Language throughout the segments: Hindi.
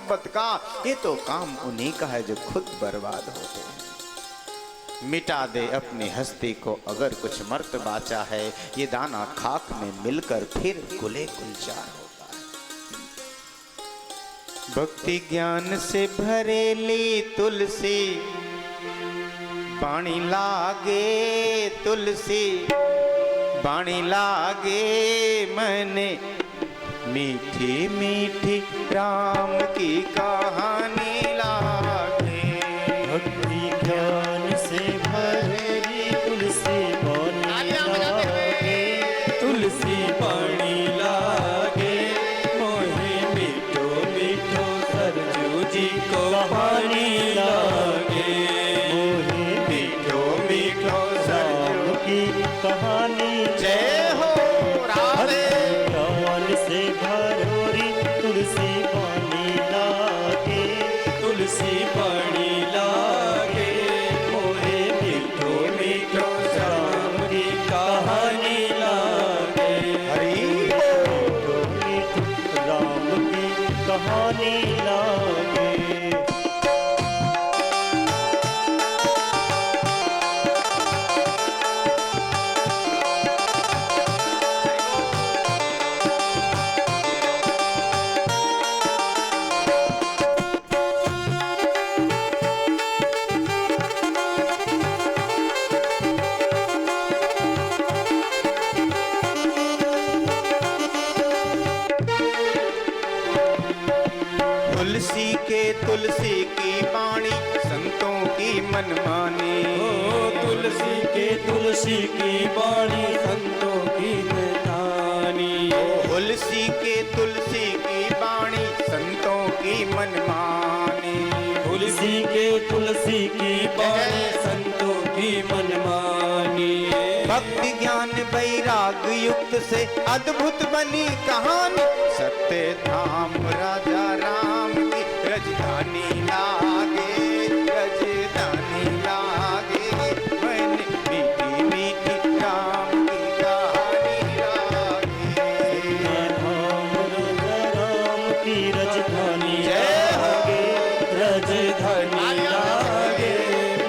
मोहब्बत का, ये तो काम उन्हीं का है जो खुद बर्बाद होते हैं। मिटा दे अपनी हस्ती को अगर कुछ मर्तबा चाहे, ये दाना खाक में मिलकर फिर गुले गुलजार होता है। भक्ति ज्ञान से भरेली तुलसी, पानी लागे तुलसी, पानी लागे मने, मीठी मीठी राम की कहानी लागे। भक्ति ज्ञान से भरेली तुलसी, पानी लागे तुलसी, पानी लागे मोहे मीठो मीठो सरजू जी को पानी लागे। मोहे मीठो मीठो सरजू की कहानी। जय हो राधे। ज्ञान से भरोरी तुलसी, पानी लागे तुलसी, पानी लागे मोहे मीठो मीठो राम की कहानी लागे। हरि मीठो मीठो राम की कहानी लागे। तुलसी के तुलसी की वाणी, संतों की मनमानी। तुलसी के तुलसी की वाणी, संतों की मनमानी। तुलसी के तुलसी की वाणी, संतों की मनमानी। तुलसी के तुलसी की वाणी, संतों की मनमानी। भक्ति ज्ञान वैराग युक्त से अद्भुत बनी कहानी, सत्य धाम राजा राम की राजधानी लागे, राजधानी लागे मन, मीठी मीठी राम की कहानी लागे। राम की राजधानी लागे, राजधानी लागे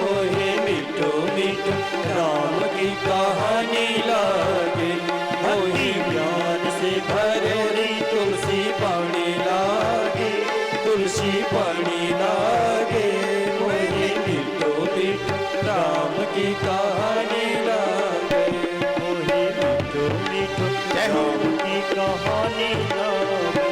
मोहे मीठो मीठो राम की कहानी लागे। मोहे ज्ञान से भरेली तुलसी, पानी लागे तुलसी, पानी लागे मोहे मीठो मीठो राम की कहानी लागे। मोहे मीठो मीठो राम की कहानी लागे।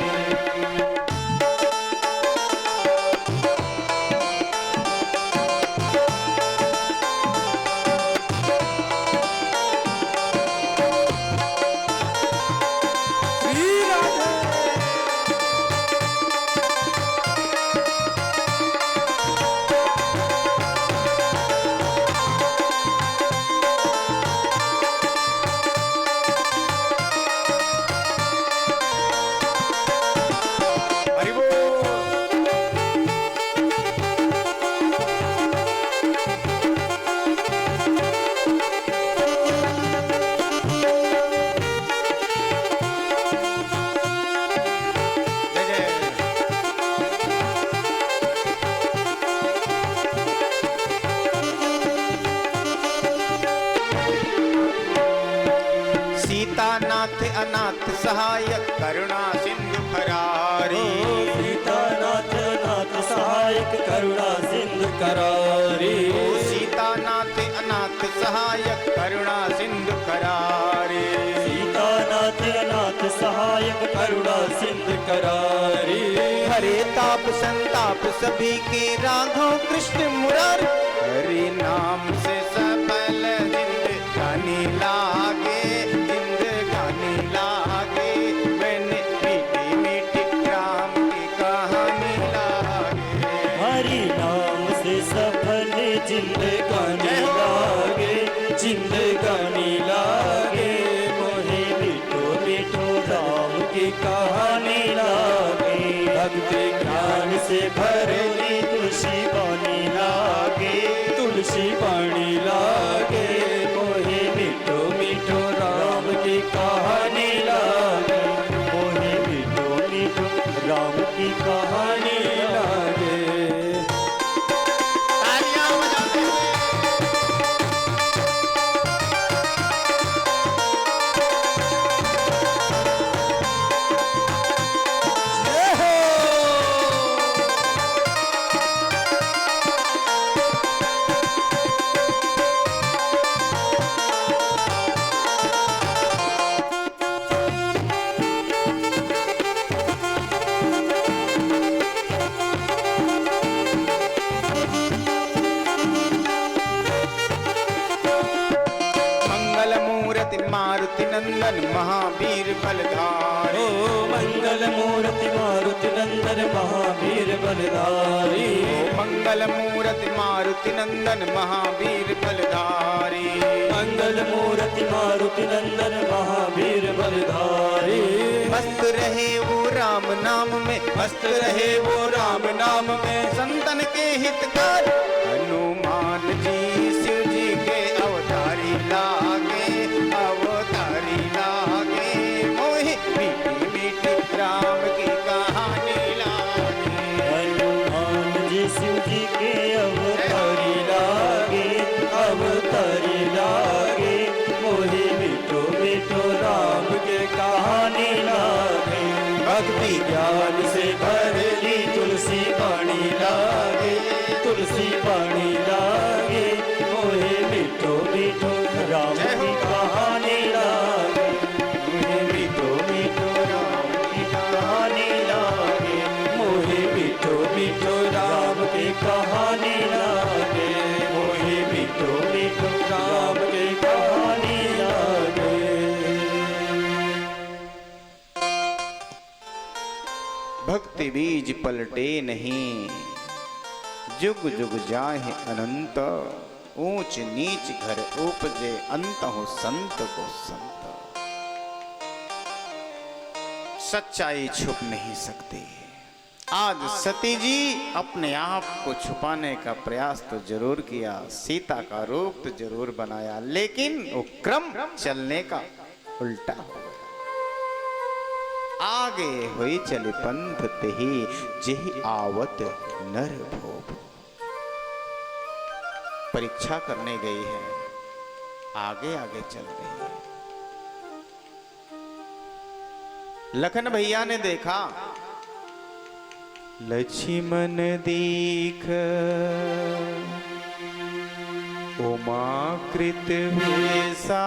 सीतानाथ अनाथ सहायक करुणा सिंधु फरारी। सीतानाथ अनाथ सहायक करुणा सिंधु करारी। सीतानाथ अनाथ सहायक करुणा सिंधु करारी। सीतानाथ अनाथ सहायक करुणा सिंधु करारी। हरे ताप संताप सभी के राघव कृष्ण मुरारी, हरि नाम से सफल जिंदगानी लागे, जिंदगानी लागे मैंने मीठी मीठी राम की कहानी लागे। हरि नाम से सफल जिंदगानी लागे, जिंदगानी लागे मोहे मीठो मीठो राम की कहानी लागे। भक्ति ज्ञान से भरेली तुलसी, पानी लागे तुलसी, पानी लागे मोहे मीठो मीठो राम की कहानी लागे। मोहे मीठो मीठो राम की कहानी महावीर बलधारी। ओ मंगल मूर्ति मारुति नंदन महावीर बलधारी। ओ मंगल मूर्ति मारुति नंदन महावीर बलधारी। मंगल मूर्ति मारुति नंदन महावीर बलधारी। मस्त रहे वो राम नाम में, मस्त रहे वो राम नाम में, संतन के हितकार। हनुमान जी शिव जी के अवतारी लागे, अवतारी लागे। मोहि मीठी मीठी राम की कहानी लागे। हनुमान जी शिव जी के अवतारी लागे, अवतारी लागे। मोहि मीठो मीठो राम के कहानी लागे। भक्ति ज्ञान से भरली तुलसी पानी लागे, तुलसी पानी लागे। मोहे मीठो मीठो राम की कहानी लागे। मोहे मीठो मीठो राम की कहानी लागे। मोहे मीठो मीठो राम की कहानी लागे। मोहे मीठो मीठो राम की कहानी लागे। भक्ति बीज पलटे नहीं, जुग जुग जाहे अनंत। ऊंच नीच घर उपजे, अंत हो संत को संत। सच्चाई छुप नहीं सकती। आज सती जी अपने आप को छुपाने का प्रयास तो जरूर किया, सीता का रूप तो जरूर बनाया, लेकिन वो क्रम चलने का उल्टा हो गया। आगे हुई चले पंथ तेहि, जेहि आवत नर भोग। परीक्षा करने गई है, आगे आगे चल रही है। लखन भैया ने देखा, लक्ष्मण दीख उमाकृत वेसा।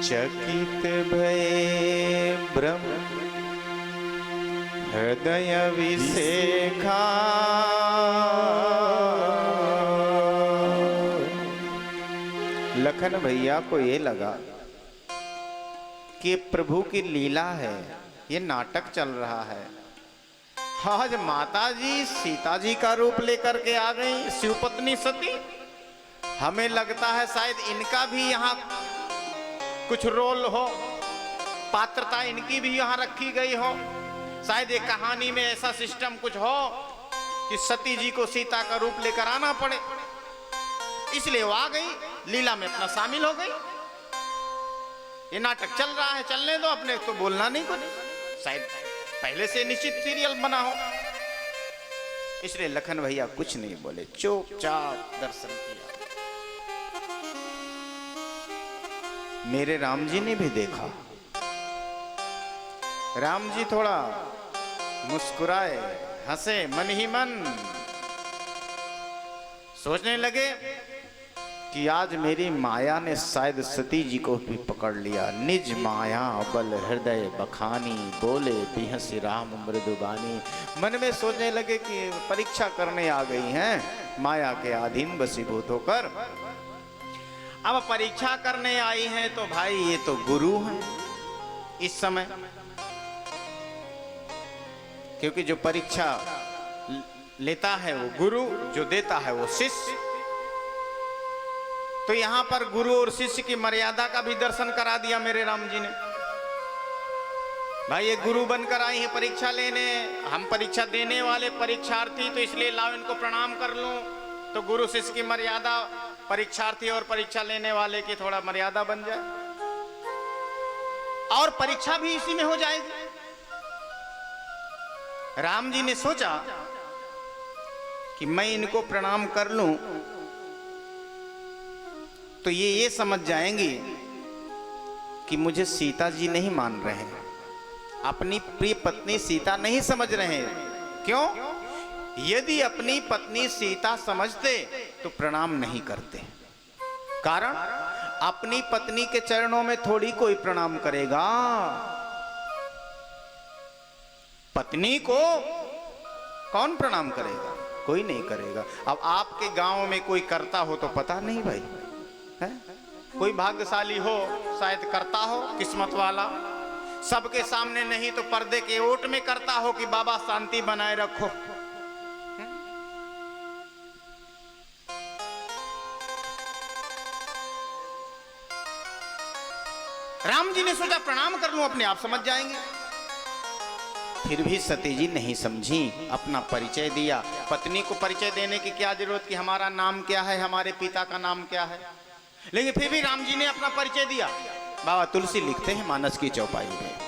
चकित भये ब्रह्म हृदय विसेखा। लखन भैया को ये लगा कि प्रभु की लीला है, ये नाटक चल रहा है। आज माता जी सीता जी का रूप लेकर के आ गई, शिवपत्नी सती। हमें लगता है शायद इनका भी यहाँ कुछ रोल हो, पात्रता इनकी भी यहाँ रखी गई हो। शायद एक कहानी में ऐसा सिस्टम कुछ हो कि सती जी को सीता का रूप लेकर आना पड़े, इसलिए वो आ गई, लीला में अपना शामिल हो गई। ये नाटक चल रहा है, चलने दो, अपने तो बोलना नहीं कुछ, शायद पहले से निश्चित सीरियल बना हो। इसलिए लखन भैया कुछ नहीं बोले, चुपचाप दर्शन किया। मेरे राम जी ने भी देखा। राम जी थोड़ा मुस्कुराए, हंसे मन ही मन। सोचने लगे कि आज मेरी माया ने शायद सती जी को भी पकड़ लिया। निज माया बल हृदय बखानी, बोले बिहसी राम मृदुबानी। मन में सोचने लगे कि परीक्षा करने आ गई हैं माया के अधीन बसीभूत होकर। अब परीक्षा करने आई हैं तो भाई ये तो गुरु हैं इस समय, क्योंकि जो परीक्षा लेता है वो गुरु, जो देता है वो शिष्य। तो यहां पर गुरु और शिष्य की मर्यादा का भी दर्शन करा दिया मेरे राम जी ने। भाई ये गुरु बनकर आई है परीक्षा लेने, हम परीक्षा देने वाले परीक्षार्थी, तो इसलिए लाओ इनको प्रणाम कर लूं। तो गुरु शिष्य की मर्यादा परीक्षार्थी और परीक्षा लेने वाले की थोड़ा मर्यादा बन जाए, और परीक्षा भी इसी में हो जाएगी। राम जी ने सोचा कि मैं इनको प्रणाम कर लूं तो ये समझ जाएंगी कि मुझे सीता जी नहीं मान रहे हैं, अपनी प्रिय पत्नी सीता नहीं समझ रहे हैं। क्यों? यदि अपनी पत्नी सीता समझते तो प्रणाम नहीं करते। कारण अपनी पत्नी के चरणों में थोड़ी कोई प्रणाम करेगा। पत्नी को कौन प्रणाम करेगा? कोई नहीं करेगा। अब आपके गांव में कोई करता हो तो पता नहीं भाई, है? कोई भाग्यशाली हो शायद करता हो, किस्मत वाला। सबके सामने नहीं तो पर्दे के ओट में करता हो कि बाबा शांति बनाए रखो। राम जी ने सोचा प्रणाम कर लूं, अपने आप समझ जाएंगे। फिर भी सती जी नहीं समझी, अपना परिचय दिया। पत्नी को परिचय देने की क्या जरूरत कि हमारा नाम क्या है, हमारे पिता का नाम क्या है। लेकिन फिर भी राम जी ने अपना परिचय दिया। बाबा तुलसी लिखते हैं मानस की चौपाई में,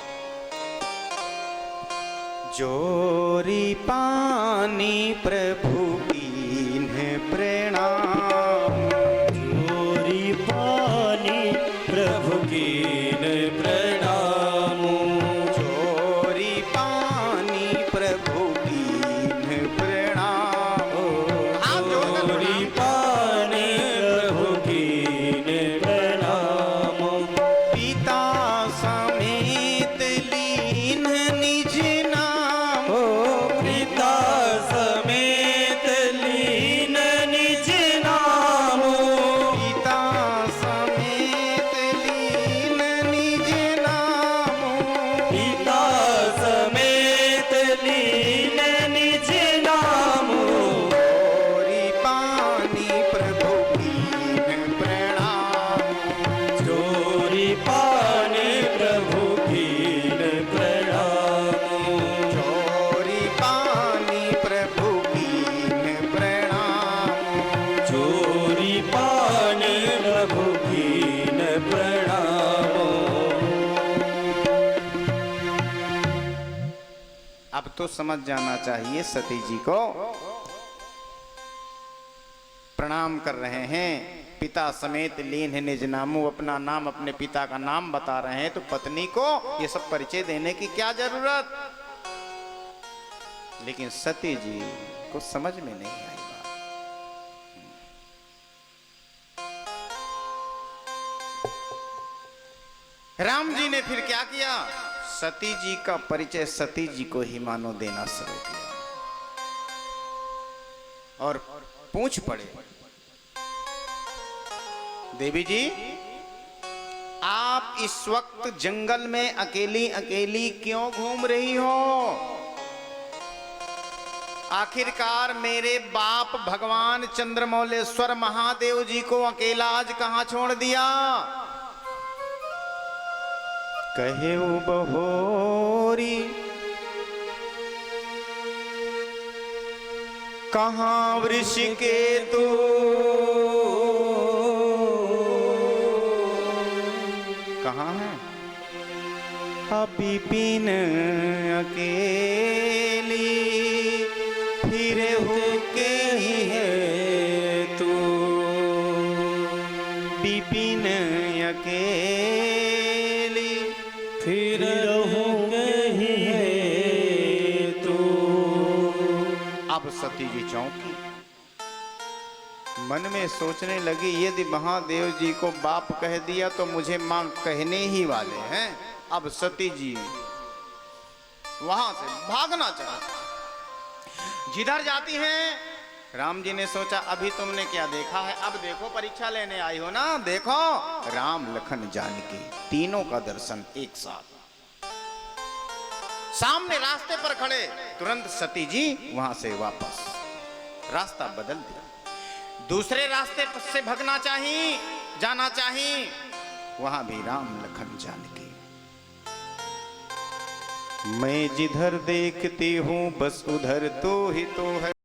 जोरी पानी प्रभु कीन्ह प्रणाम, जोरी पानी प्रभु कीन्ह प्रणाम, जोरी पानी प्रभु कीन्ह प्रणाम। जोरी पानी प्रभु कीन्ह प्रणाम, पिता समेत लीन निज नाम, पिता समेत लीन निज नाम, पिता समेत लीन निज नाम, पिता समेत लीन निज नाम, जोरी पानी प्रभु कीन्ह प्रणाम, जोरी पानी प्रभु कीन्ह प्रणाम, जोरी पानी प्रभु कीन्ह प्रणाम। जोरी पानी प्रभु कीन्ह प्रणाम। अब तो समझ जाना चाहिए सती जी को, प्रणाम कर रहे हैं, पिता समेत लीन है निज नामू, अपना नाम अपने पिता का नाम बता रहे हैं, तो पत्नी को ये सब परिचय देने की क्या जरूरत। लेकिन सती जी को समझ में नहीं आई बात। राम जी ने फिर क्या किया, सती जी का परिचय सती जी को ही मानो देना शुरू किया और पूछ पड़े, देवी जी आप इस वक्त जंगल में अकेली अकेली क्यों घूम रही हो। आखिरकार मेरे बाप भगवान चंद्रमौलेश्वर महादेव जी को अकेला आज कहां छोड़ दिया। कहे बहोरी कहाँ वृष के तू, कहाँ है बिपिन अकेली फिर हो के ही है तू, बिपिन अकेली फिर रहूंगे ही है तू। अब सती जी चौंकी, मन में सोचने लगी यदि महादेव जी को बाप कह दिया तो मुझे मां कहने ही वाले हैं। अब सती जी वहां से भागना चाहती, जिधर जाती हैं राम जी ने सोचा अभी तुमने क्या देखा है, अब देखो परीक्षा लेने आई हो ना, देखो राम लखन जानकी तीनों का दर्शन एक साथ सामने रास्ते पर खड़े। तुरंत सती जी वहां से वापस रास्ता बदल दिया, दूसरे रास्ते से भगना चाहिए, जाना चाहिए। वहां भी राम लखन जानकी, मैं जिधर देखती हूं बस उधर तो ही तो है।